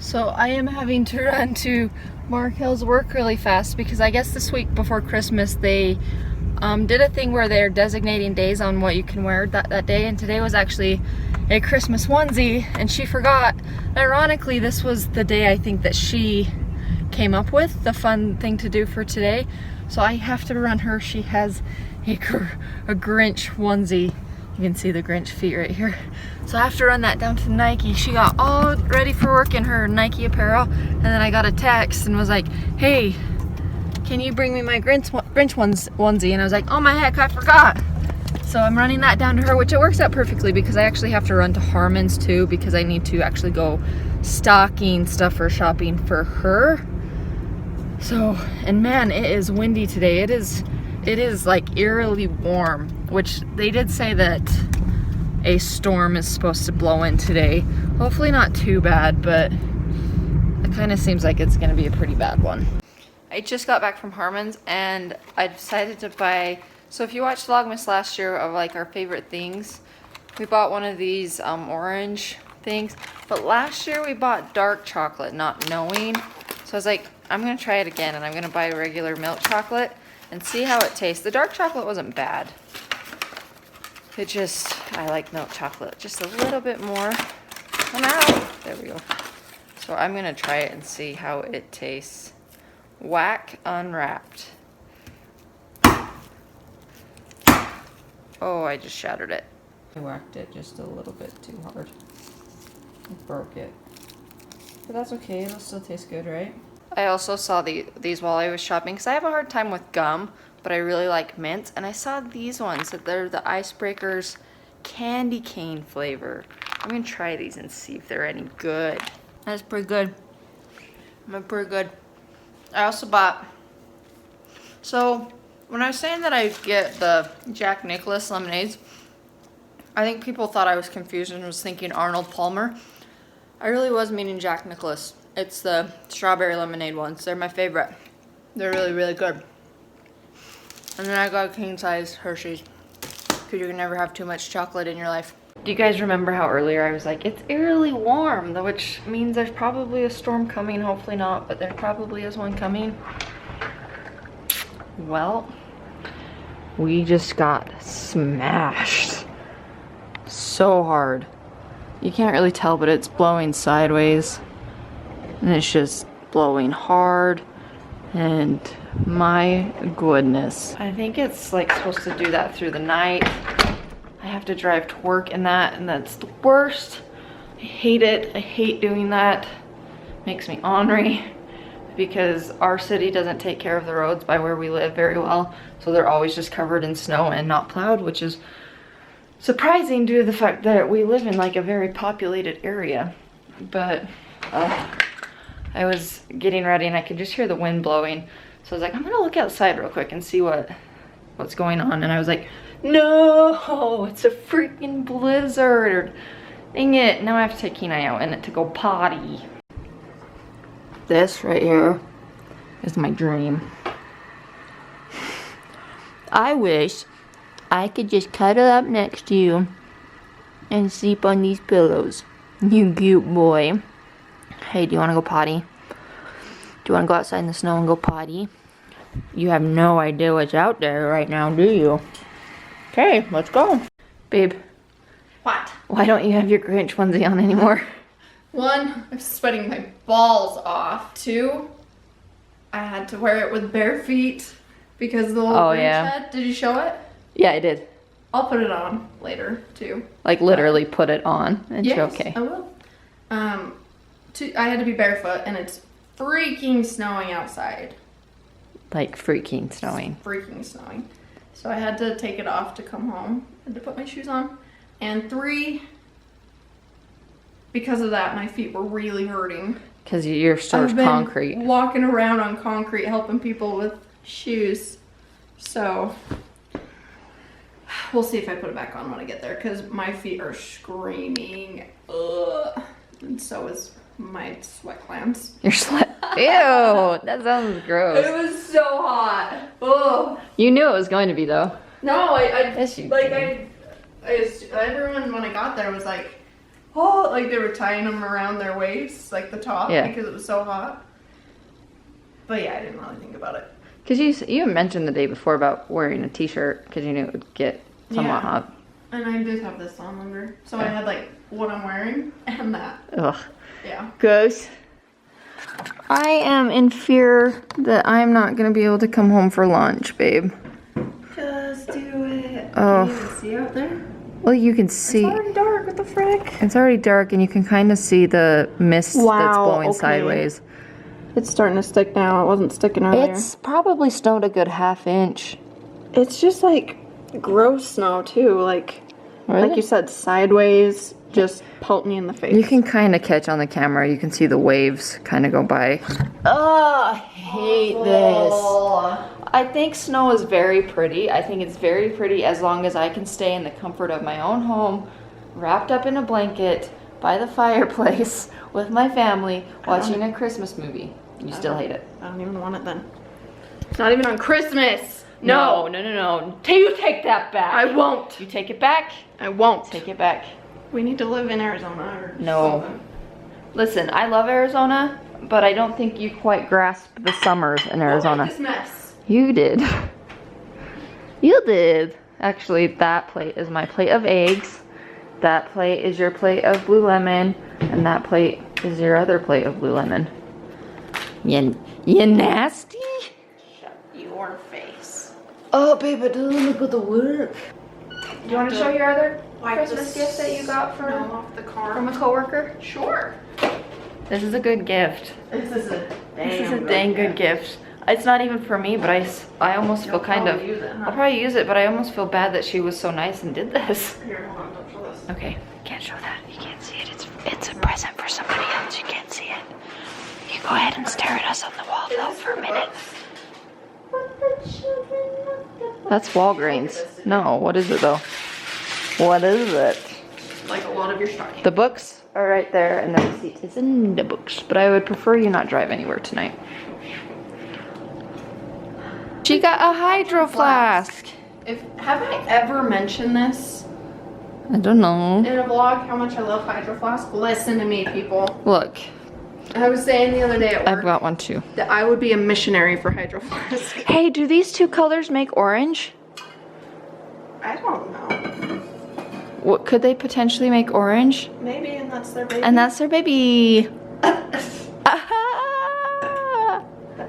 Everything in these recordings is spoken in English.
So I am having to run to Markel's work really fast because I guess this week before Christmas they did a thing where they're designating days on what you can wear that day, and today was actually a Christmas onesie and she forgot. Ironically, this was the day I think that she came up with the fun thing to do for today, so I have to run her. She has a Grinch onesie. You can see the Grinch feet right here. So I have to run that down to Nike. She got all ready for work in her Nike apparel, and then I got a text and was like, hey, can you bring me my Grinch onesie? And I was like, oh my heck, I forgot. So I'm running that down to her, which it works out perfectly because I actually have to run to Harmon's too because I need to actually go stocking stuff or shopping for her. So, and man, it is windy today. It is like eerily warm, which they did say that a storm is supposed to blow in today. Hopefully not too bad, but it kind of seems like it's going to be a pretty bad one. I just got back from Harmon's and I decided to buy, so if you watched Vlogmas last year of like our favorite things, we bought one of these orange things, but last year we bought dark chocolate not knowing. So I was like, I'm going to try it again and I'm going to buy regular milk chocolate and see how it tastes. The dark chocolate wasn't bad. It just, I like milk chocolate just a little bit more. Come out. There we go. So I'm going to try it and see how it tastes. Whack unwrapped. Oh, I just shattered it. I whacked it just a little bit too hard. It broke it. But that's okay, it'll still taste good, right? I also saw these while I was shopping because I have a hard time with gum, but I really like mint. And I saw these ones, that they're the Icebreakers candy cane flavor. I'm gonna try these and see if they're any good. That's pretty good. They're pretty good. I also bought, so when I was saying that I get the Jack Nicklaus lemonades, I think people thought I was confused and was thinking Arnold Palmer. I really was meaning Jack Nicklaus. It's the strawberry lemonade ones. They're my favorite. They're really, really good. And then I got king size Hershey's because you can never have too much chocolate in your life. Do you guys remember how earlier I was like, it's eerily warm, which means there's probably a storm coming. Hopefully not, but there probably is one coming. Well, we just got smashed so hard. You can't really tell, but it's blowing sideways and it's just blowing hard, and my goodness. I think it's like supposed to do that through the night. I have to drive to work in that, and that's the worst. I hate it. I hate doing that. Makes me ornery because our city doesn't take care of the roads by where we live very well, so they're always just covered in snow and not plowed, which is surprising due to the fact that we live in like a very populated area. But I was getting ready and I could just hear the wind blowing, so I was like, I'm gonna look outside real quick and see what's going on. And I was like, no, it's a freaking blizzard. Dang it, now I have to take Kenai out in it to go potty. This right here is my dream. I wish I could just cuddle up next to you and sleep on these pillows. You cute boy. Hey, do you want to go potty? Do you want to go outside in the snow and go potty? You have no idea what's out there right now, do you? Okay, let's go. Babe. What? Why don't you have your Grinch onesie on anymore? One, I'm sweating my balls off. Two, I had to wear it with bare feet because the little Grinch head. Did you show it? Yeah, I did. I'll put it on later too. Like literally put it on and yes, show, okay. I will. I had to be barefoot and it's freaking snowing outside. Like freaking snowing. Freaking snowing. So I had to take it off to come home. I had to put my shoes on. And 3, because of that, my feet were really hurting. Because you're sort of concrete. Walking around on concrete helping people with shoes. So we'll see if I put it back on when I get there because my feet are screaming. Ugh. And so is my sweat glands. Your sweat? Ew, that sounds gross. It was so hot. Ugh. You knew it was going to be though. No, Yes, you did. everyone when I got there was like, Oh, like they were tying them around their waist, like the top, because it was so hot. But yeah, I didn't really think about it. Because you mentioned the day before about wearing a t-shirt because you knew it would get somewhat hot. And I did have this on longer. So I had like what I'm wearing and that. Ugh. Yeah. Gross. I am in fear that I'm not going to be able to come home for lunch, babe. Just do it. Oh. Can you even see out there? Well, you can see. It's already dark. What the frick? It's already dark and you can kind of see the mist that's blowing sideways. It's starting to stick now. It wasn't sticking earlier. It's probably snowed a good ½ inch. It's just like gross snow too. Like, like you said, sideways, just pelt me in the face. You can kind of catch on the camera. You can see the waves kind of go by. Oh, I hate this. I think snow is very pretty. I think it's very pretty as long as I can stay in the comfort of my own home, wrapped up in a blanket by the fireplace with my family watching a Christmas movie. You still hate it. I don't even want it then. It's not even on Christmas. No. You take that back. I won't. You take it back. I won't. Take it back. We need to live in Arizona or something. Listen, I love Arizona, but I don't think you quite grasp the summers in Arizona. This mess. You did. You did. Actually, that plate is my plate of eggs. That plate is your plate of blue lemon. And that plate is your other plate of blue lemon. You nasty? Shut your face. Oh, babe, I didn't go to work. Do you want to show your other Christmas gift that you got off the car from a coworker? Sure. This is a good gift. This is a dang good gift. It's not even for me, but I almost feel kind of. Use it, huh? I'll probably use it, but I almost feel bad that she was so nice and did this. Here, hold on, don't show this. Okay, can't show that. You can't see it. It's a present for somebody else. You can't see it. You go ahead and stare at us on the wall though for a minute. That's Walgreens. No, what is it though? What is it? Like a lot of your stocking. The books are right there, and the receipt is in the books. But I would prefer you not drive anywhere tonight. She got a hydro flask. Have I ever mentioned this I don't know. in a vlog? How much I love Hydro Flask? Listen to me, people. Look, I was saying the other day at work I've got one too. that I would be a missionary for Hydro Flask. Hey, do these two colors make orange? I don't know. What could they potentially make orange? Maybe, and that's their baby. And that's their baby. But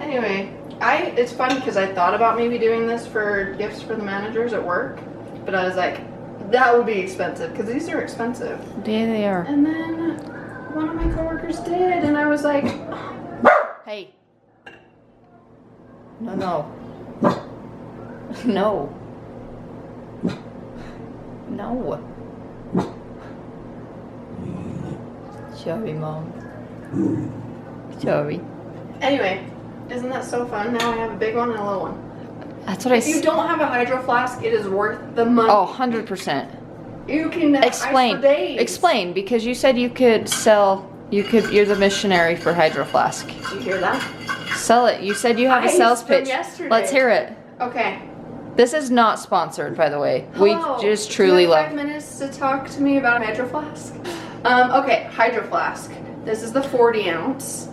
anyway, it's funny because I thought about maybe doing this for gifts for the managers at work, but I was like, that would be expensive because these are expensive. Yeah, they are. And then one of my coworkers did, and I was like, Hey. No. No. No. Sorry, Mom. Sorry. anyway, isn't that so fun? Now I have a big one and a little one. That's what If you don't have a Hydro Flask, it is worth the money. Oh, 100%. You can Explain. ice for days. Explain, because you said you could sell, you're the missionary for Hydro Flask. Did you hear that? Sell it. You said you have a Ice sales from pitch. yesterday. Let's hear it. Okay. This is not sponsored, by the way. Hello. We just truly Do you have love. 5 minutes to talk to me about Hydro Flask? Okay, Hydro Flask. This is the 40 ounce.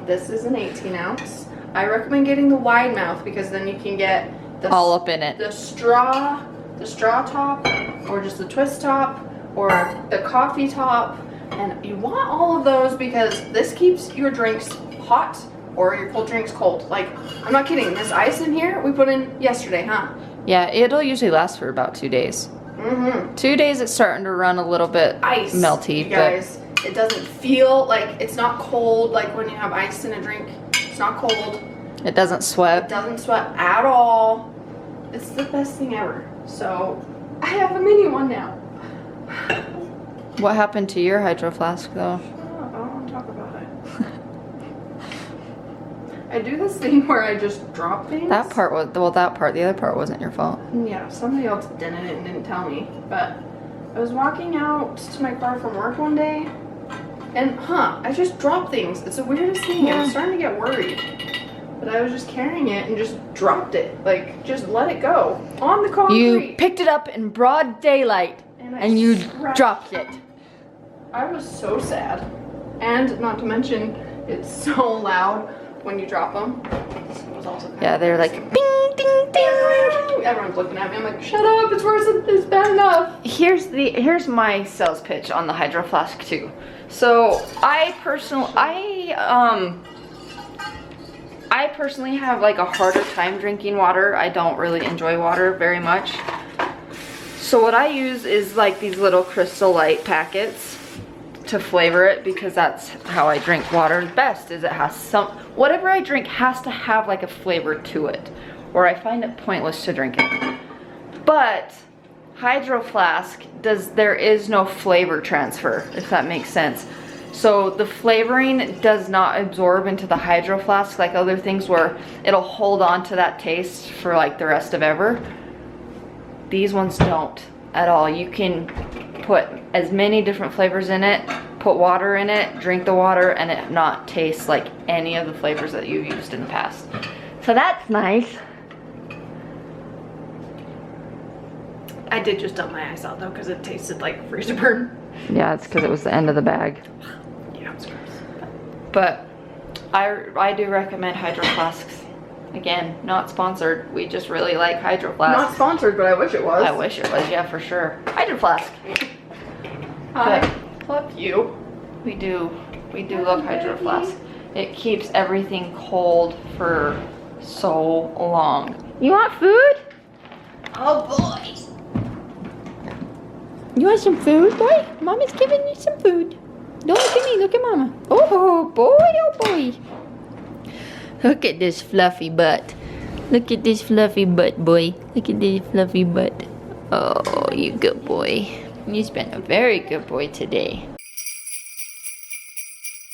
This is an 18 ounce. I recommend getting the wide mouth because then you can get All up in it. the straw top, or just the twist top, or the coffee top. And you want all of those because this keeps your drinks hot or your cold drinks cold. Like, I'm not kidding. This ice in here we put in yesterday, huh? Yeah, it'll usually last for about 2 days. 2 days it's starting to run a little bit Ice, melty, you guys. It doesn't feel like, it's not cold like when you have ice in a drink. It's not cold. but it doesn't sweat. It doesn't sweat at all. It's the best thing ever. So I have a mini one now. What happened to your Hydro Flask though? I don't want to talk about it. I do this thing where I just drop things. That part was, well, that part, the other part wasn't your fault. Yeah, somebody else did it and didn't tell me. But I was walking out to my car from work one day, and I just dropped things. It's the weirdest thing. I was starting to get worried. But I was just carrying it and just dropped it. Like, just let it go. On the concrete. You picked it up in broad daylight And I and you scratched dropped it. I was so sad. And not to mention, it's so loud when you drop them. This was also kind Yeah, of they're like embarrassing. ding, ding, ding. Everyone's looking at me. I'm like, shut up, it's worse than it's bad enough. Here's my sales pitch on the Hydro Flask 2. So I personally have like a harder time drinking water. I don't really enjoy water very much. So what I use is like these little Crystal Light packets to flavor it, because that's how I drink water best, is it has whatever I drink has to have like a flavor to it, or I find it pointless to drink it. But Hydro Flask there is no flavor transfer, if that makes sense. So the flavoring does not absorb into the Hydro Flask like other things where it'll hold on to that taste for like the rest of ever. These ones don't at all. You can put as many different flavors in it, put water in it, drink the water, and it not taste like any of the flavors that you've used in the past. So that's nice. I did just dump my ice out though, because it tasted like freezer burn. Yeah, it's because it was the end of the bag. Yeah, it's gross. But I do recommend Hydro Flasks. Again, not sponsored. We just really like Hydro Flasks. Not sponsored, but I wish it was. I wish it was, yeah, for sure. Hydro Flask. I love you. We do love Hydro Flask. It keeps everything cold for so long. You want food? Oh boy. You want some food, boy? Mama's giving you some food. Don't look at me, look at Mama. Oh boy, oh boy. Look at this fluffy butt. Look at this fluffy butt, boy. Look at this fluffy butt. Oh, you good boy. You've been a very good boy today.